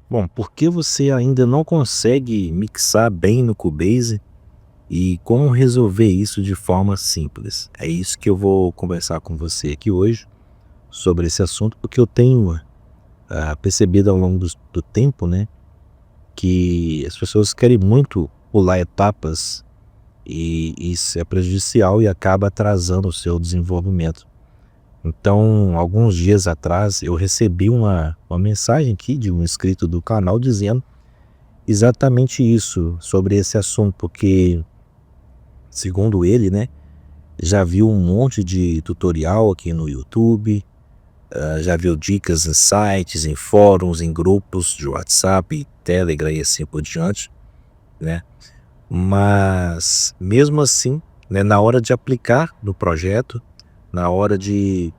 Bom, por que você ainda não consegue mixar bem no Cubase e como resolver isso de forma simples? É isso que eu vou conversar com você aqui hoje sobre esse assunto, porque eu tenho percebido ao longo do tempo, né, que as pessoas querem muito pular etapas e isso é prejudicial e acaba atrasando o seu desenvolvimento. Então, alguns dias atrás, eu recebi uma mensagem aqui de um inscrito do canal dizendo exatamente isso, sobre esse assunto, porque, segundo ele, né, já viu um monte de tutorial aqui no YouTube, já viu dicas em sites, em fóruns, em grupos de WhatsApp, Telegram e assim por diante, né? Mas, mesmo assim, né, na hora de aplicar no projeto, na hora de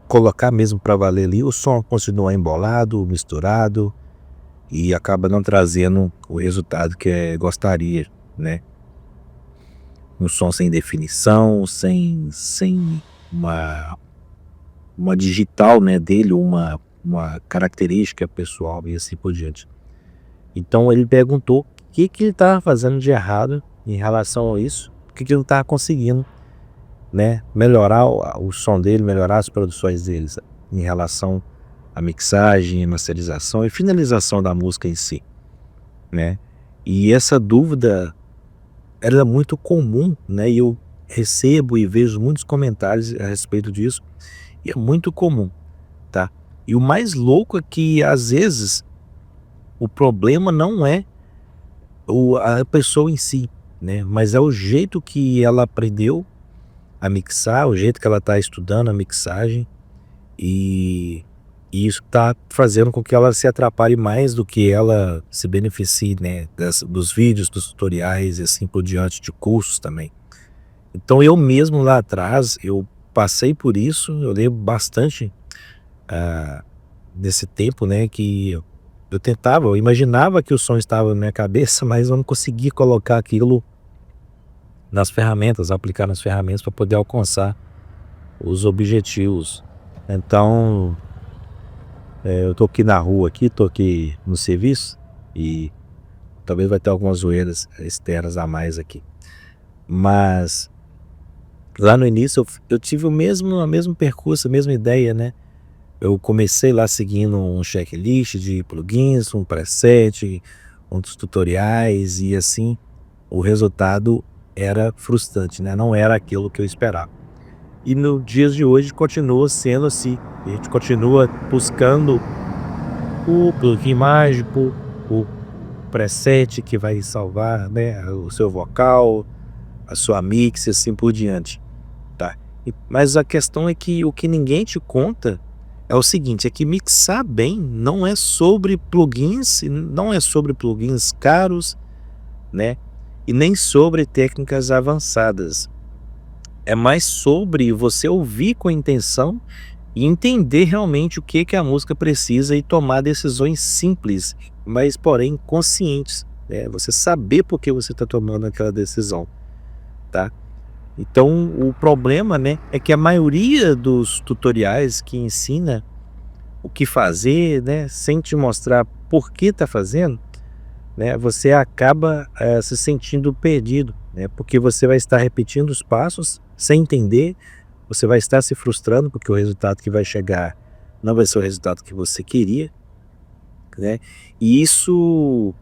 colocar mesmo para valer ali, o som continua embolado, misturado e acaba não trazendo o resultado que gostaria, né? Um som sem definição, sem uma digital, né, dele, uma característica pessoal e assim por diante. Então ele perguntou o que ele estava fazendo de errado em relação a isso, o que ele não estava conseguindo, né, melhorar o som dele, melhorar as produções deles em relação à mixagem, masterização e finalização da música em si, né. E essa dúvida era muito comum, né, e eu recebo e vejo muitos comentários a respeito disso, e é muito comum, tá. E o mais louco é que, às vezes, o problema não é a pessoa em si, né, mas é o jeito que ela aprendeu a mixar, o jeito que ela está estudando a mixagem, e isso está fazendo com que ela se atrapalhe mais do que ela se beneficie, né, dos vídeos, dos tutoriais e assim por diante, de cursos também. Então eu mesmo lá atrás, eu passei por isso, eu lembro bastante, desse tempo, né, que eu imaginava que o som estava na minha cabeça, mas eu não conseguia colocar aquilo nas ferramentas, aplicar nas ferramentas para poder alcançar os objetivos. Então, eu tô aqui na rua aqui, tô aqui no serviço e talvez vai ter algumas zoeiras externas a mais aqui. Mas lá no início eu tive o mesmo percurso, a mesma ideia, né. Eu comecei lá seguindo um checklist de plugins, um preset, um dos tutoriais e assim, o resultado era frustrante, né, não era aquilo que eu esperava. E no dias de hoje continua sendo assim, a gente continua buscando o plugin mágico, o preset que vai salvar, né, o seu vocal, a sua mix e assim por diante, tá. Mas a questão é que o que ninguém te conta é o seguinte, é que mixar bem não é sobre plugins, não é sobre plugins caros, né, e nem sobre técnicas avançadas. É mais sobre você ouvir com intenção e entender realmente o que a música precisa e tomar decisões simples, mas porém conscientes, né, você saber por que você está tomando aquela decisão, tá. Então o problema, né, é que a maioria dos tutoriais que ensina o que fazer, né, sem te mostrar por que tá fazendo, né, você acaba, se sentindo perdido, né, porque você vai estar repetindo os passos sem entender, você vai estar se frustrando, porque o resultado que vai chegar não vai ser o resultado que você queria, né, e isso,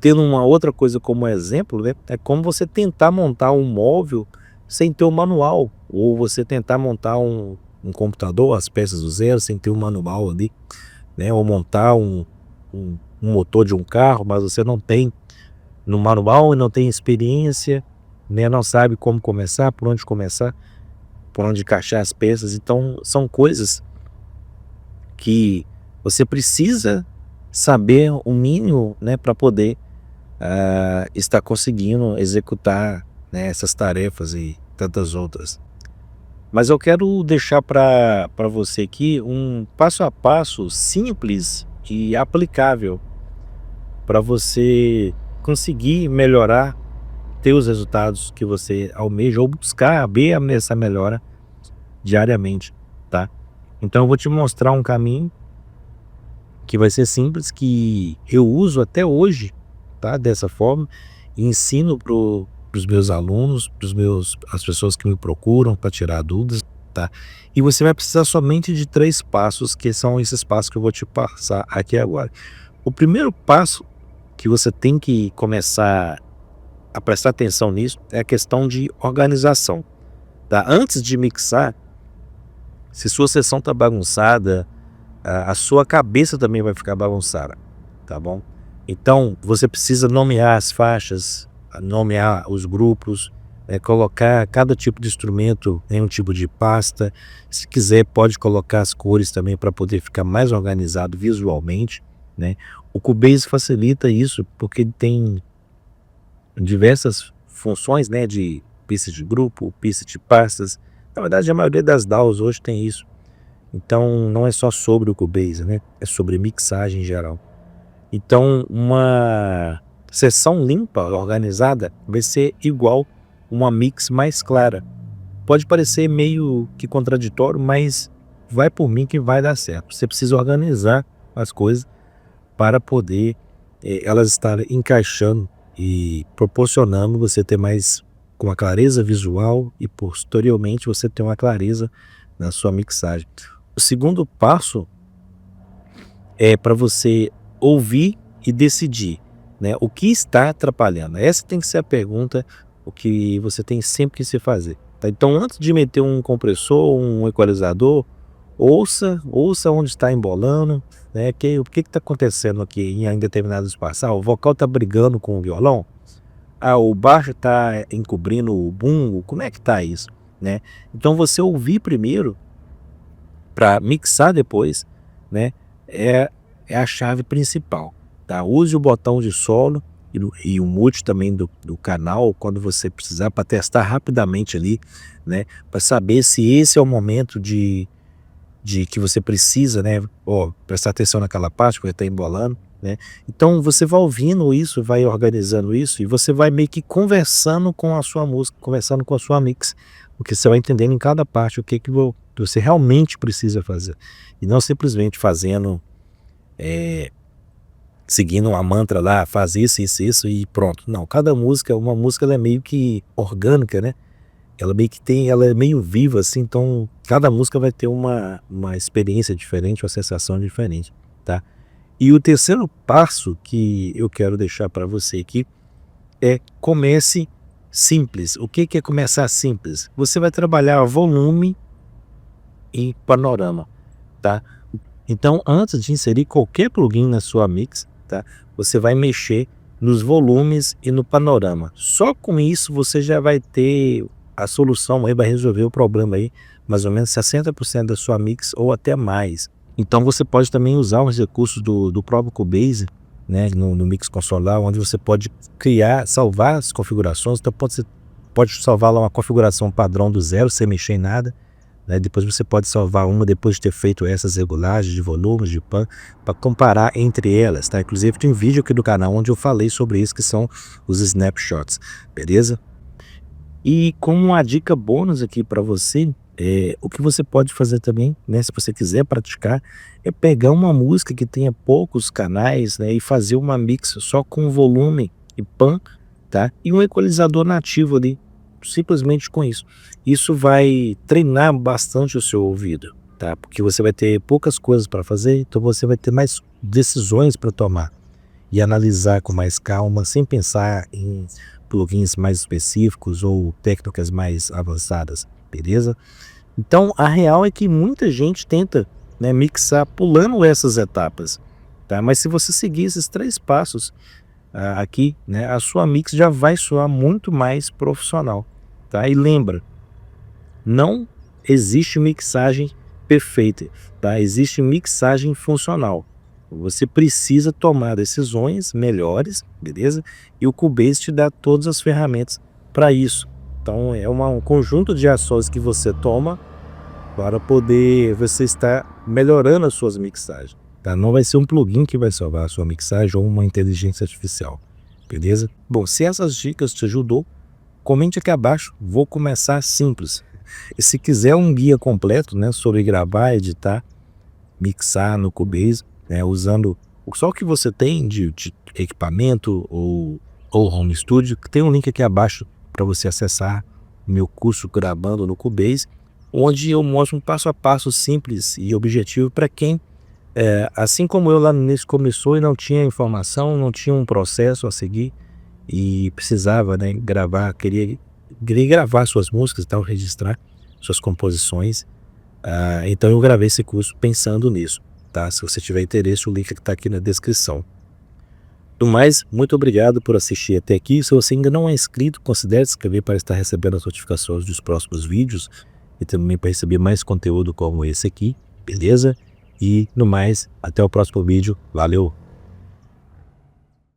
tendo uma outra coisa como exemplo, né, é como você tentar montar um móvel sem ter o manual, ou você tentar montar um computador, as peças do zero, sem ter um manual ali, né, ou montar um motor de um carro, mas você não tem no manual e não tem experiência, né, não sabe como começar, por onde encaixar as peças, então são coisas que você precisa saber o mínimo, né, para poder, estar conseguindo executar, né, essas tarefas e tantas outras. Mas eu quero deixar para você aqui um passo a passo simples e aplicável para você conseguir melhorar, ter os resultados que você almeja ou buscar ver essa melhora diariamente, tá. Então eu vou te mostrar um caminho que vai ser simples, que eu uso até hoje, tá? Dessa forma, e ensino para os meus alunos, as pessoas que me procuram para tirar dúvidas, tá? E você vai precisar somente de 3 passos, que são esses passos que eu vou te passar aqui agora. O primeiro passo que você tem que começar a prestar atenção nisso é a questão de organização, tá? Antes de mixar, se sua sessão tá bagunçada, a sua cabeça também vai ficar bagunçada, tá bom? Então, você precisa nomear as faixas, nomear os grupos, colocar cada tipo de instrumento em um tipo de pasta. Se quiser, pode colocar as cores também para poder ficar mais organizado visualmente, né? O Cubase facilita isso porque ele tem diversas funções, né, de pista de grupo, pista de pastas. Na verdade, a maioria das DAWs hoje tem isso. Então, não é só sobre o Cubase, né? É sobre mixagem em geral. Então, uma sessão limpa, organizada, vai ser igual uma mix mais clara. Pode parecer meio que contraditório, mas vai por mim que vai dar certo. Você precisa organizar as coisas para poder elas estarem encaixando e proporcionando você ter mais com uma clareza visual e posteriormente você ter uma clareza na sua mixagem. O segundo passo é para você ouvir e decidir, né, o que está atrapalhando. Essa tem que ser a pergunta, o que você tem sempre que se fazer, tá? Então, antes de meter um compressor, um equalizador, ouça onde está embolando, né, o que está acontecendo aqui em determinado espaço. O vocal está brigando com o violão, o baixo está encobrindo o bumbo, como é que está isso, né? Então, você ouvir primeiro para mixar depois, né, é a chave principal, tá? Use o botão de solo e o mute também do canal quando você precisar, para testar rapidamente ali, né, para saber se esse é o momento de que você precisa, né, prestar atenção naquela parte que está embolando, né? Então você vai ouvindo isso, vai organizando isso e você vai meio que conversando com a sua música, conversando com a sua mix, porque você vai entendendo em cada parte o que você realmente precisa fazer e não simplesmente fazendo, seguindo uma mantra lá, faz isso, isso, isso e pronto. Não, cada música, uma música ela é meio que orgânica, né? Ela é meio viva assim, então cada música vai ter uma experiência diferente, uma sensação diferente, tá? E o terceiro passo que eu quero deixar para você aqui é comece simples. O que é começar simples? Você vai trabalhar volume e panorama, tá? Então, antes de inserir qualquer plugin na sua mix, tá, você vai mexer nos volumes e no panorama. Só com isso você já vai ter a solução aí, vai resolver o problema aí, mais ou menos 60% da sua mix ou até mais. Então você pode também usar os recursos do próprio Cubase, né, no Mix Console, onde você pode salvar as configurações. Então pode salvar lá uma configuração padrão do zero, sem mexer em nada, né? Depois você pode salvar uma depois de ter feito essas regulagens de volumes, de pan, para comparar entre elas, tá? Inclusive tem um vídeo aqui do canal onde eu falei sobre isso, que são os snapshots, beleza? E como uma dica bônus aqui para você, o que você pode fazer também, né, se você quiser praticar, é pegar uma música que tenha poucos canais, né, e fazer uma mix só com volume e pan, tá? E um equalizador nativo ali, simplesmente com isso. Isso vai treinar bastante o seu ouvido, tá? Porque você vai ter poucas coisas para fazer, então você vai ter mais decisões para tomar e analisar com mais calma, sem pensar em plugins mais específicos ou técnicas mais avançadas, beleza? Então a real é que muita gente tenta, né, mixar pulando essas etapas, tá? Mas se você seguir esses 3 passos aqui, né, a sua mix já vai soar muito mais profissional, tá? E lembra, não existe mixagem perfeita, tá? Existe mixagem funcional. Você precisa tomar decisões melhores, beleza? E o Cubase te dá todas as ferramentas para isso. Então é um conjunto de ações que você toma para poder você estar melhorando as suas mixagens, tá? Não vai ser um plugin que vai salvar a sua mixagem ou uma inteligência artificial, beleza? Bom, se essas dicas te ajudou, comente aqui abaixo. Vou começar simples. E se quiser um guia completo, né, sobre gravar, editar, mixar no Cubase, né, usando só o que você tem de equipamento ou home studio. Tem um link aqui abaixo para você acessar meu curso Gravando no Cubase, onde eu mostro um passo a passo simples e objetivo para quem, assim como eu lá no início começou e não tinha informação, não tinha um processo a seguir e precisava, né, queria gravar suas músicas e tal, registrar suas composições. Então eu gravei esse curso pensando nisso, tá? Se você tiver interesse, o link está aqui na descrição. Do mais, muito obrigado por assistir até aqui. Se você ainda não é inscrito, considere se inscrever para estar recebendo as notificações dos próximos vídeos e também para receber mais conteúdo como esse aqui, beleza? E no mais, até o próximo vídeo. Valeu!